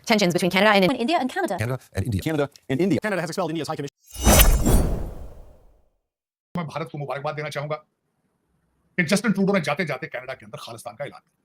tensions between Canada and India and Canada. Canada and India. Canada has expelled India's High Commission. मैं भारत को मुबारकबाद देना चाहूंगा कि जस्टिन ट्रूडो ने जाते जाते कनाडा के अंदर खालिस्तान का ऐलान किया।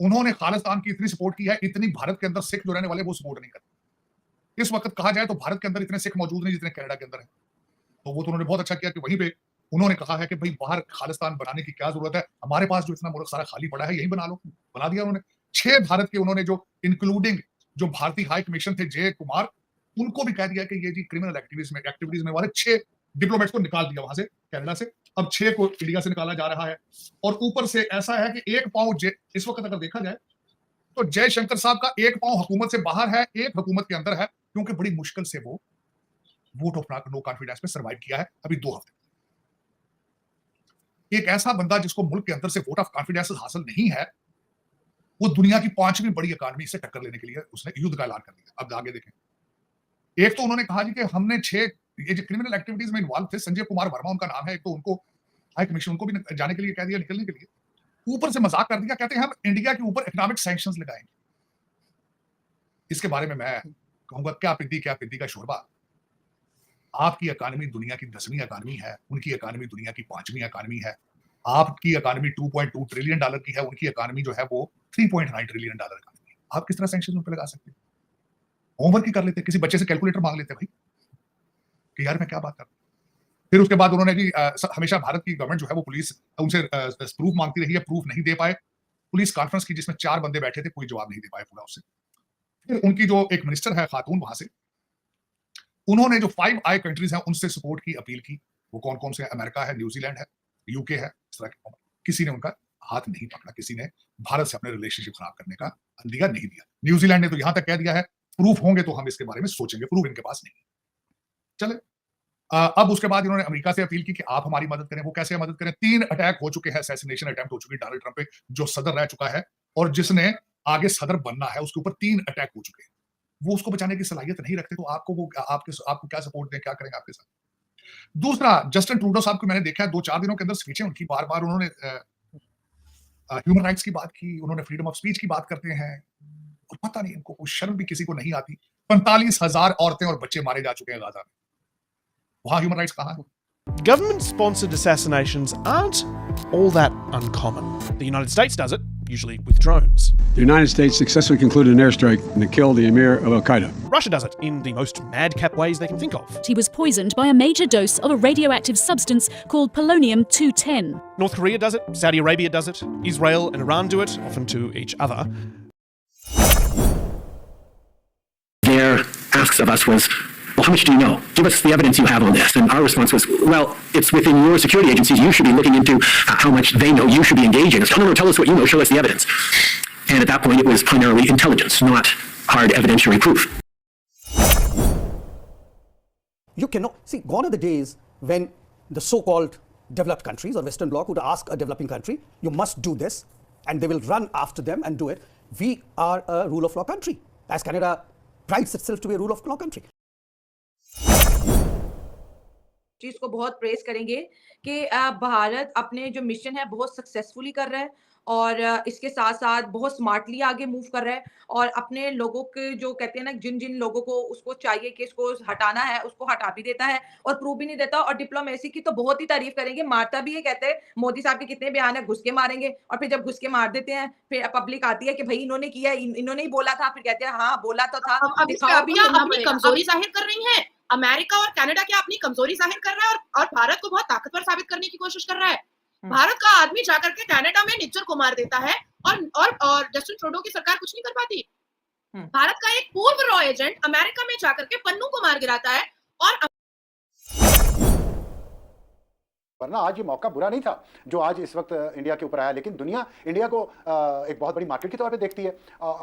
उन्होंने खालिस्तान की इतनी सपोर्ट की है, इतनी भारत के अंदर सिख जो रहने वाले वो सपोर्ट नहीं करते। इस वक्त कहा जाए तो भारत के अंदर इतने सिख मौजूद नहीं जितने कनाडा के अंदर है। तो वो तो उन्होंने बहुत अच्छा किया कि वहीं पे उन्होंने कहा है कि भाई बाहर खालिस्तान बनाने की क्या जरूरत है, हमारे पास जो इतना मुल्क सारा खाली पड़ा है यही बना लो। बना दिया उन्होंने। 6 भारत के उन्होंने जो इंक्लूडिंग जो भारतीय हाई कमीशन थे जय कुमार, उनको भी कह दिया कि ये जी क्रिमिनल एक्टिविटीज में वाले 6 डिप्लोमेट्स को निकाल दिया वहां से कनाडा से। अब 6 को इंडिया से निकाला जा रहा है। और ऊपर से ऐसा है कि एक पांव इस वक्त अगर देखा जाए तो जयशंकर साहब का एक पांव हुकूमत से बाहर है, एक हुकूमत के अंदर है, क्योंकि बड़ी मुश्किल से वो वोट ऑफ नो कॉन्फिडेंस में सर्वाइव किया है अभी 2 हफ्ते। एक ऐसा बंदा जिसको मुल्क के अंदर से वोट ऑफ कॉन्फिडेंस हासिल नहीं है, वो दुनिया की 5वीं बड़ी इकॉनमी से टक्कर लेने के लिए उसने युद्ध का ऐलान कर दिया। अब आगे देखें। एक तो उन्होंने कहा जी कि हमने 6 ये जो क्रिमिनल एक्टिविटीज में इन्वॉल्व थे, संजय कुमार वर्मा उनका नाम है, एक तो उनको हाई कमीशन उनको भी जाने के लिए कह दिया, निकलने के लिए। ऊपर से मजाक कर दिया, कहते हैं हम इंडिया के ऊपर इकोनॉमिक सैंक्शंस लगाएंगे। इसके बारे में मैं कहूंगा क्या पिद्दी का शोरबा। आपकी इकॉनमी दुनिया की 10वीं इकॉनमी है, उनकी इकॉनमी दुनिया की 5वीं इकॉनमी है। आपकी इकॉनमी $2.2 ट्रिलियन की है, उनकी इकॉनमी जो है वो $3.9 ट्रिलियन इकॉनमी है। आप किस तरह सैंक्शंस उन पर लगा सकते हैं? होमवर्क ही कर लेते, किसी बच्चे से कैलकुलेटर मांग लेते भाई कि यार मैं क्या बात कर रहा हूं। फिर उसके बाद उन्होंने जी हमेशा भारत की गवर्नमेंट जो है वो पुलिस उनसे प्रूफ मांगती रही है, प्रूफ नहीं दे पाए। पुलिस कॉन्फ्रेंस की जिसमें 4 बंदे बैठे थे, कोई जवाब नहीं दे पाए पूरा उससे। फिर उनकी जो एक मिनिस्टर है खातून वहां से, उन्होंने जो 5 आई कंट्रीज हैं उनसे सपोर्ट की अपील की। वो कौन कौन से हैं? अमेरिका है, न्यूजीलैंड है, यूके है, इस तरह के। किसी ने उनका हाथ नहीं पकड़ा, किसी ने भारत से अपने रिलेशनशिप खराब करने का अंदिया नहीं दिया। न्यूजीलैंड ने तो यहां तक कह दिया है प्रूफ होंगे तो हम इसके बारे में सोचेंगे, प्रूफ इनके पास नहीं। चले अब उसके बाद इन्होंने अमेरिका से अपील की कि आप हमारी मदद करें। वो कैसे मदद करें? 3 अटैक हो चुके हैं, असैसिनेशन अटेम्प्ट हो चुकी है डोनाल्ड ट्रंप पे, जो सदर रह चुका है और जिसने आगे सदर बनना है, उसके ऊपर 3 अटैक हो चुके हैं। वो उसको बचाने की सलाहियत नहीं रखते, तो आपको क्या सपोर्ट दें, क्या करेंगे आपके साथ? दूसरा, जस्टिन ट्रूडो साहब को मैंने देखा है 2-4 दिनों के अंदर स्पीचें उनकी बार-बार उन्होंने ह्यूमन राइट्स की बात की, उन्होंने फ्रीडम ऑफ स्पीच की बात करते हैं और पता नहीं इनको कोई शर्म भी किसी को नहीं आती। 45,000 औरतें और बच्चे मारे जा चुके हैं गाजा में। वहां ह्यूमन राइट्स कहां है? Government-sponsored assassinations aren't all that uncommon. The United States does it, usually with drones. The United States successfully concluded an airstrike to kill the emir of Al-Qaeda. Russia does it in the most madcap ways they can think of. He was poisoned by a major dose of a radioactive substance called polonium-210. North Korea does it, Saudi Arabia does it, Israel and Iran do it, often to each other. Their asks of us was, well, how much do you know? Give us the evidence you have on this. And our response was, well, it's within your security agencies. You should be looking into how much they know. You should be engaging us. No, tell us what you know. Show us the evidence. And at that point, it was primarily intelligence, not hard evidentiary proof. You cannot see, gone are the days when the so-called developed countries or Western Bloc would ask a developing country, you must do this, and they will run after them and do it. We are a rule of law country, as Canada prides itself to be a rule of law country. चीज को बहुत press करेंगे कि भारत अपने जो mission है बहुत successfully कर रहा है और इसके साथ साथ बहुत स्मार्टली आगे मूव कर रहा है और अपने लोगों के जो कहते हैं ना जिन जिन लोगों को उसको चाहिए कि इसको हटाना है उसको हटा भी देता है और प्रूव भी नहीं देता। और डिप्लोमेसी की तो बहुत ही तारीफ करेंगे, मारता भी है। कहते हैं मोदी साहब के कितने बयान है, घुस के मारेंगे और फिर जब घुस के मार देते हैं फिर पब्लिक आती है कि भाई इन्होंने किया, इन्होंने ही बोला था, फिर कहते हैं हाँ बोला तो था। अपनी कमजोरी जाहिर कर रही है। अमेरिका और कनाडा क्या अपनी कमजोरी जाहिर कर रहा है और भारत को बहुत ताकतवर साबित करने की कोशिश कर रहा है। भारत का आदमी जाकर के कनाडा में निज्जर को मार देता है और जस्टिन ट्रूडो की सरकार कुछ नहीं कर पाती। भारत का एक पूर्व रॉ एजेंट अमेरिका में जाकर के पन्नू को मार गिराता है और वरना आज ये मौका बुरा नहीं था जो आज इस वक्त इंडिया के ऊपर आया, लेकिन दुनिया इंडिया को एक बहुत बड़ी मार्केट के तौर पे देखती है।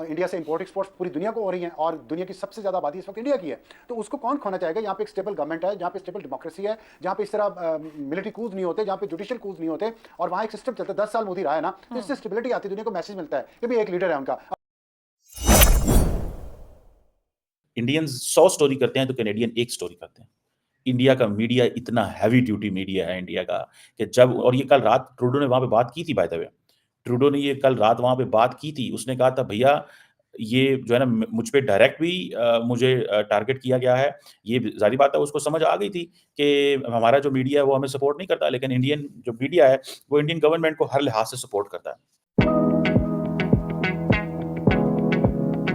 इंडिया से इंपोर्ट एक्सपोर्ट पूरी दुनिया को हो रही हैं और दुनिया की सबसे ज़्यादा आबादी इस वक्त इंडिया की है, तो उसको कौन खोना चाहेगा? यहाँ पे एक स्टेबल गवर्नमेंट है, जहाँ पे स्टेबल डेमोक्रेसी है, जहाँ पे इस तरह मिलिट्री कूज नहीं होते, जहाँ पे जुडिशियल कूज नहीं होते और वहाँ एक सिस्टम चलता है। 10 साल मोदी रहा है ना, तो इससे स्टेबिलिटी आती है, दुनिया को मैसेज मिलता है कि भाई एक लीडर है उनका। इंडियंस 100 स्टोरी करते हैं तो कैनेडियन 1 स्टोरी करते हैं। इंडिया का मीडिया इतना हैवी ड्यूटी मीडिया है इंडिया का कि जब, और ये कल रात ट्रूडो ने वहां पे बात की थी, बाय द वे ट्रूडो ने ये कल रात वहां पे बात की थी। उसने कहा था भैया ये जो है ना मुझ पे डायरेक्ट भी मुझे टारगेट किया गया है। ये ज़ाहिर बात है उसको समझ आ गई थी कि हमारा जो मीडिया है वो हमें सपोर्ट नहीं करता, लेकिन इंडियन जो मीडिया है वो इंडियन गवर्नमेंट को हर लिहाज से सपोर्ट करता है।